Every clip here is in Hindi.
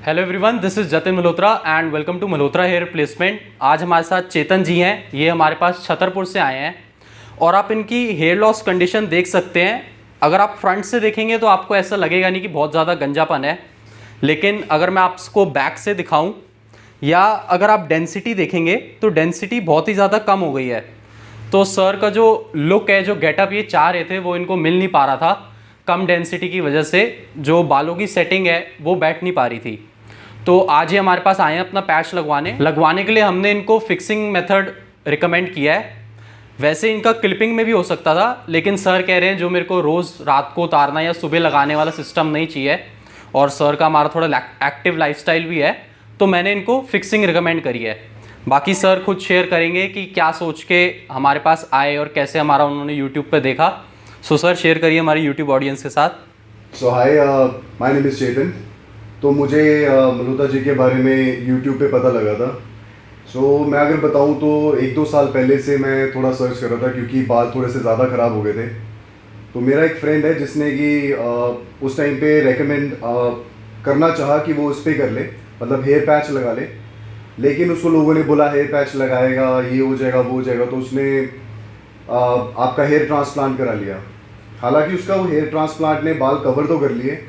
Hello everyone, this is Jatin Malhotra and welcome to Malhotra hair replacement. आज हमारे साथ चेतन जी हैं। ये हमारे पास छतरपुर से आए हैं और आप इनकी हेयर लॉस कंडीशन देख सकते हैं। अगर आप फ्रंट से देखेंगे तो आपको ऐसा लगेगा नहीं कि बहुत ज़्यादा गंजापन है, लेकिन अगर मैं आपको बैक से दिखाऊं या अगर आप डेंसिटी देखेंगे तो डेंसिटी बहुत ही ज़्यादा कम हो गई है। तो सर का जो लुक है, जो गेटअप ये चाह रहे थे, वो इनको मिल नहीं पा रहा था। कम डेंसिटी की वजह से जो बालों की सेटिंग है वो बैठ नहीं पा रही थी। तो आज ही हमारे पास आए हैं अपना पैच लगवाने के लिए। हमने इनको फिक्सिंग मेथड रिकमेंड किया है। वैसे इनका क्लिपिंग में भी हो सकता था, लेकिन सर कह रहे हैं जो मेरे को रोज़ रात को उतारना या सुबह लगाने वाला सिस्टम नहीं चाहिए, और सर का हमारा थोड़ा एक्टिव लाइफस्टाइल भी है, तो मैंने इनको फिक्सिंग रिकमेंड करी है। बाकी सर खुद शेयर करेंगे कि क्या सोच के हमारे पास आए और कैसे हमारा उन्होंने यूट्यूब पे देखा। सो सर शेयर करिए हमारी यूट्यूब ऑडियंस के साथ। सो हाय, माय नेम इज़ चेतन। तो मुझे मल्होत्रा जी के बारे में यूट्यूब पे पता लगा था। मैं अगर बताऊं तो 1-2 साल पहले से मैं थोड़ा सर्च कर रहा था, क्योंकि बाल थोड़े से ज़्यादा ख़राब हो गए थे। तो मेरा एक फ्रेंड है जिसने कि उस टाइम पे रेकमेंड करना चाहा कि वो उस पर कर ले, मतलब हेयर पैच लगा ले। लेकिन उसको लोगों ने बोला हेयर पैच लगाएगा, ये हो जाएगा, वो हो जाएगा, तो उसने आपका हेयर ट्रांसप्लांट करा लिया। हालांकि उसका वो हेयर ट्रांसप्लांट ने बाल कवर तो कर लिए,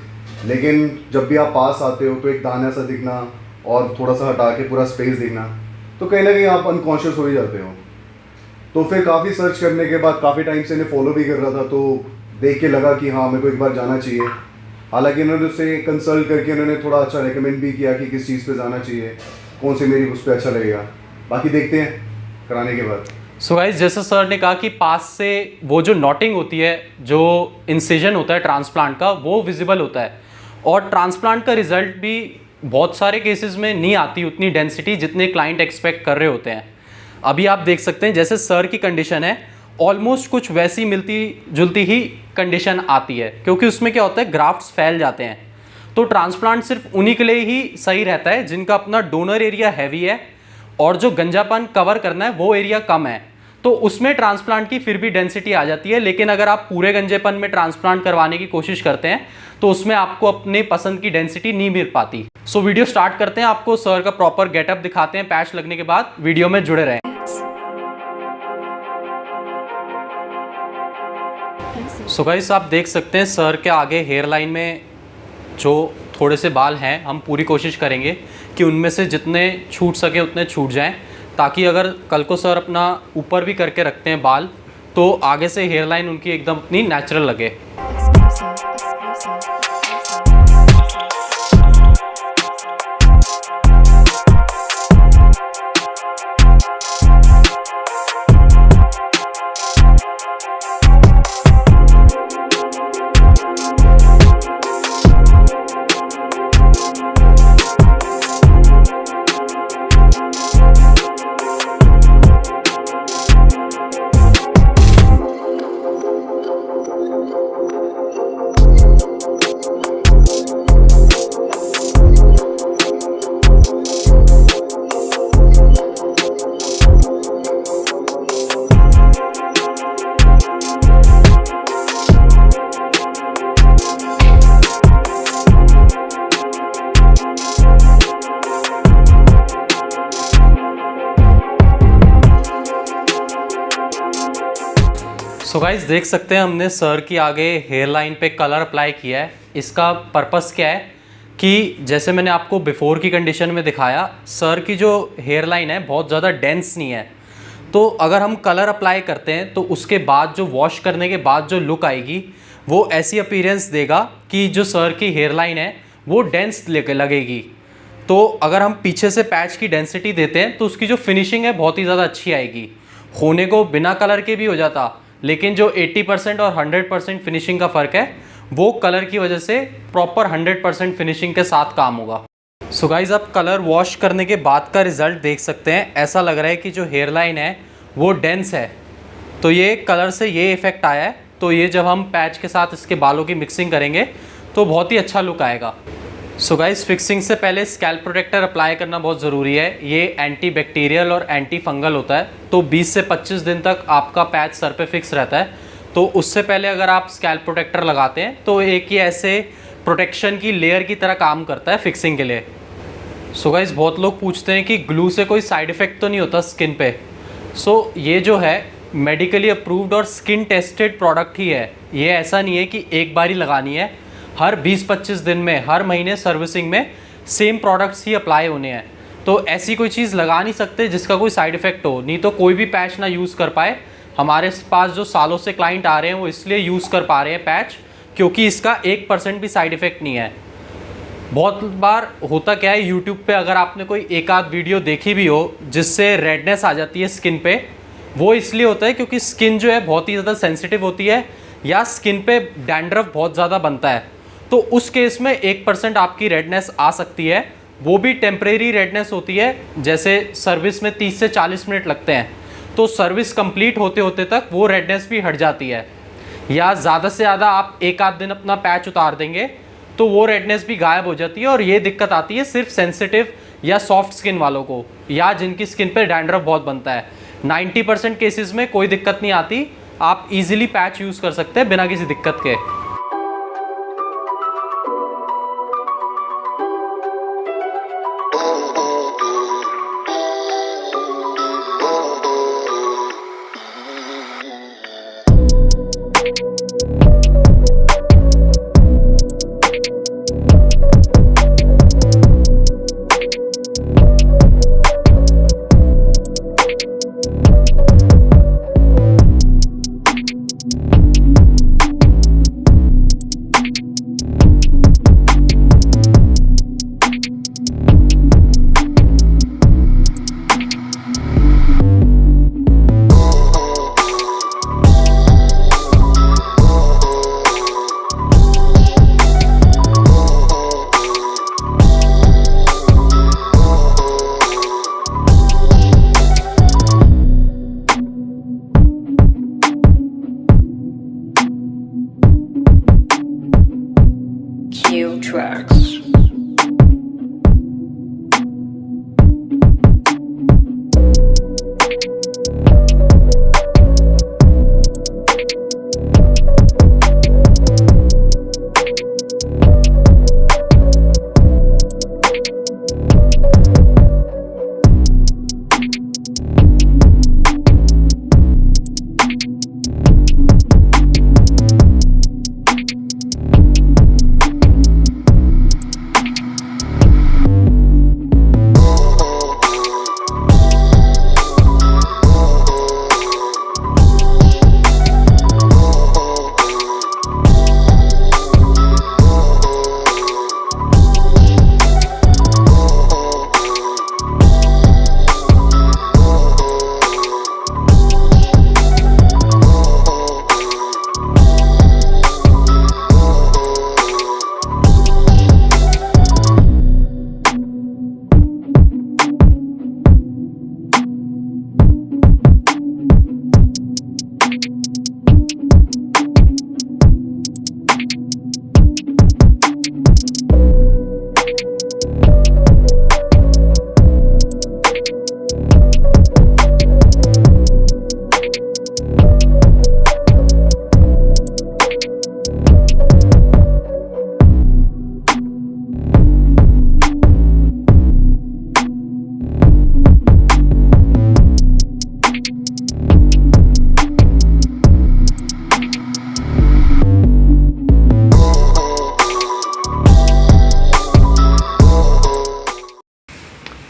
लेकिन जब भी आप पास आते हो तो एक दाना सा दिखना और थोड़ा सा हटा के पूरा स्पेस दिखना, तो कहीं ना कहीं आप अनकॉन्शियस हो ही जाते हो। तो फिर काफ़ी सर्च करने के बाद काफ़ी टाइम से इन्हें फॉलो भी कर रहा था, तो देख के लगा कि हाँ मेरे को एक बार जाना चाहिए। हालांकि इन्होंने उससे कंसल्ट करके उन्होंने थोड़ा अच्छा रिकमेंड भी किया कि किस चीज़ पे जाना चाहिए, कौन से मेरी उस पर अच्छा लगेगा। बाकी देखते हैं कराने के बाद। सो गाइस, जैसे सर ने कहा कि पास से वो जो नॉटिंग होती है, जो इंसिजन होता है ट्रांसप्लांट का, वो विजिबल होता है। और ट्रांसप्लांट का रिजल्ट भी बहुत सारे केसेस में नहीं आती उतनी डेंसिटी जितने क्लाइंट एक्सपेक्ट कर रहे होते हैं। अभी आप देख सकते हैं जैसे सर की कंडीशन है, ऑलमोस्ट कुछ वैसी मिलती जुलती ही कंडीशन आती है, क्योंकि उसमें क्या होता है, ग्राफ्ट्स फैल जाते हैं। तो ट्रांसप्लांट सिर्फ उन्हीं के लिए ही सही रहता है जिनका अपना डोनर एरिया हैवी है और जो गंजापन कवर करना है वो एरिया कम है, तो उसमें ट्रांसप्लांट की फिर भी डेंसिटी आ जाती है। लेकिन अगर आप पूरे गंजेपन में ट्रांसप्लांट करवाने की कोशिश करते हैं तो उसमें आपको अपने पसंद की डेंसिटी नहीं मिल पाती। सो वीडियो स्टार्ट करते हैं, आपको सर का प्रॉपर गेटअप दिखाते हैं पैच लगने के बाद। वीडियो में जुड़े रहें। सो गाइस, आप देख सकते हैं सर के आगे हेयर लाइन में जो थोड़े से बाल हैं, हम पूरी कोशिश करेंगे कि उनमें से जितने छूट सके उतने छूट जाएं, ताकि अगर कल को सर अपना ऊपर भी करके रखते हैं बाल, तो आगे से हेयर लाइन उनकी एकदम अपनी नेचुरल लगे। सो गाइस, देख सकते हैं हमने सर की आगे हेयर लाइन पे कलर अप्लाई किया है। इसका पर्पस क्या है कि जैसे मैंने आपको बिफोर की कंडीशन में दिखाया, सर की जो हेयर लाइन है बहुत ज़्यादा डेंस नहीं है। तो अगर हम कलर अप्लाई करते हैं तो उसके बाद जो वॉश करने के बाद जो लुक आएगी वो ऐसी अपीयरेंस देगा कि जो सर की हेयर लाइन है वो डेंस लगेगी। तो अगर हम पीछे से पैच की डेंसिटी देते हैं तो उसकी जो फिनिशिंग है बहुत ही ज़्यादा अच्छी आएगी। होने को बिना कलर के भी हो जाता, लेकिन जो 80% और 100% फिनिशिंग का फ़र्क है वो कलर की वजह से प्रॉपर 100% फिनिशिंग के साथ काम होगा। सो गाइस, आप कलर वॉश करने के बाद का रिज़ल्ट देख सकते हैं। ऐसा लग रहा है कि जो हेयर लाइन है वो डेंस है, तो ये कलर से ये इफ़ेक्ट आया है। तो ये जब हम पैच के साथ इसके बालों की मिक्सिंग करेंगे तो बहुत ही अच्छा लुक आएगा। सो गाइस, फिक्सिंग से पहले स्कैल्प प्रोटेक्टर अप्लाई करना बहुत ज़रूरी है। ये एंटी बैक्टीरियल और एंटी फंगल होता है, तो 20 से 25 दिन तक आपका पैच सर पे फिक्स रहता है। तो उससे पहले अगर आप स्कैल्प प्रोटेक्टर लगाते हैं तो एक ही ऐसे प्रोटेक्शन की लेयर की तरह काम करता है फिक्सिंग के लिए। सो गाइस, बहुत लोग पूछते हैं कि ग्लू से कोई साइड इफ़ेक्ट तो नहीं होता स्किन पे। सो ये जो है मेडिकली अप्रूव्ड और स्किन टेस्टेड प्रोडक्ट ही है। ये ऐसा नहीं है कि एक बार ही लगानी है, हर 20-25 दिन में, हर महीने सर्विसिंग में सेम प्रोडक्ट्स ही अप्लाई होने हैं। तो ऐसी कोई चीज़ लगा नहीं सकते जिसका कोई साइड इफ़ेक्ट हो, नहीं तो कोई भी पैच ना यूज़ कर पाए। हमारे पास जो सालों से क्लाइंट आ रहे हैं वो इसलिए यूज़ कर पा रहे हैं पैच, क्योंकि इसका 1% भी साइड इफ़ेक्ट नहीं है। बहुत बार होता क्या है, यूट्यूब पे अगर आपने कोई एक आध वीडियो देखी भी हो जिससे रेडनेस आ जाती है स्किन पे, वो इसलिए होता है क्योंकि स्किन जो है बहुत ही ज़्यादा सेंसिटिव होती है या स्किन पे डैंड्रफ बहुत ज़्यादा बनता है। तो उस केस में 1% आपकी रेडनेस आ सकती है, वो भी टेम्परेरी रेडनेस होती है। जैसे सर्विस में 30 से 40 मिनट लगते हैं, तो सर्विस कंप्लीट होते होते तक वो रेडनेस भी हट जाती है। या ज़्यादा से ज़्यादा आप एक आध दिन अपना पैच उतार देंगे तो वो रेडनेस भी गायब हो जाती है। और ये दिक्कत आती है सिर्फ सेंसिटिव या सॉफ्ट स्किन वालों को, या जिनकी स्किन पे डैंड्रफ बहुत बनता है। 90% केसेस में कोई दिक्कत नहीं आती, आप इजीली पैच यूज़ कर सकते हैं बिना किसी दिक्कत के। Q Tracks.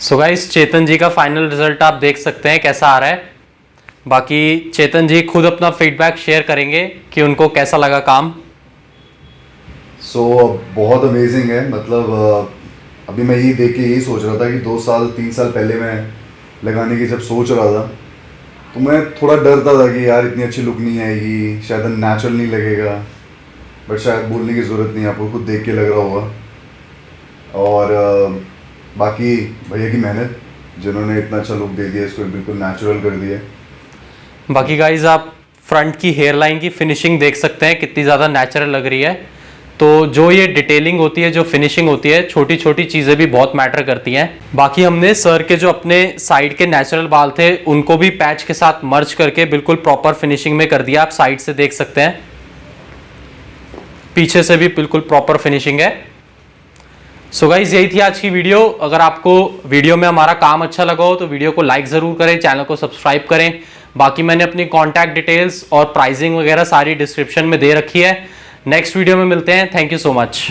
सो गाइस, चेतन जी का फाइनल रिजल्ट आप देख सकते हैं कैसा आ रहा है। बाकी चेतन जी खुद अपना फीडबैक शेयर करेंगे कि उनको कैसा लगा काम। सो बहुत अमेजिंग है। मतलब अभी मैं यही देख के यही सोच रहा था कि 2-3 साल पहले मैं लगाने की जब सोच रहा था तो मैं थोड़ा डरता था कि यार इतनी अच्छी लुक नहीं आएगी, शायद नेचुरल नहीं लगेगा। बट शायद बोलने की ज़रूरत नहीं, आपको खुद देख के लग रहा होगा। और बाकी भैया की मेहनत, जिन्होंने इतना अच्छा लुक दे दिया, इसको बिल्कुल नेचुरल कर दिया। बाकी गाइज आप फ्रंट की हेयर लाइन की फिनिशिंग देख सकते हैं कितनी ज़्यादा नेचुरल लग रही है। तो जो ये डिटेलिंग होती है, जो फिनिशिंग होती है, छोटी छोटी चीज़ें भी बहुत मैटर करती हैं। बाकी हमने सर के जो अपने साइड के नेचुरल बाल थे उनको भी पैच के साथ मर्ज करके बिल्कुल प्रॉपर फिनिशिंग में कर दिया। आप साइड से देख सकते हैं, पीछे से भी बिल्कुल प्रॉपर फिनिशिंग है। सो गाइज यही थी आज की वीडियो। अगर आपको वीडियो में हमारा काम अच्छा लगा हो तो वीडियो को लाइक ज़रूर करें, चैनल को सब्सक्राइब करें। बाकी मैंने अपनी कॉन्टैक्ट डिटेल्स और प्राइसिंग वगैरह सारी डिस्क्रिप्शन में दे रखी है। नेक्स्ट वीडियो में मिलते हैं। Thank you so much.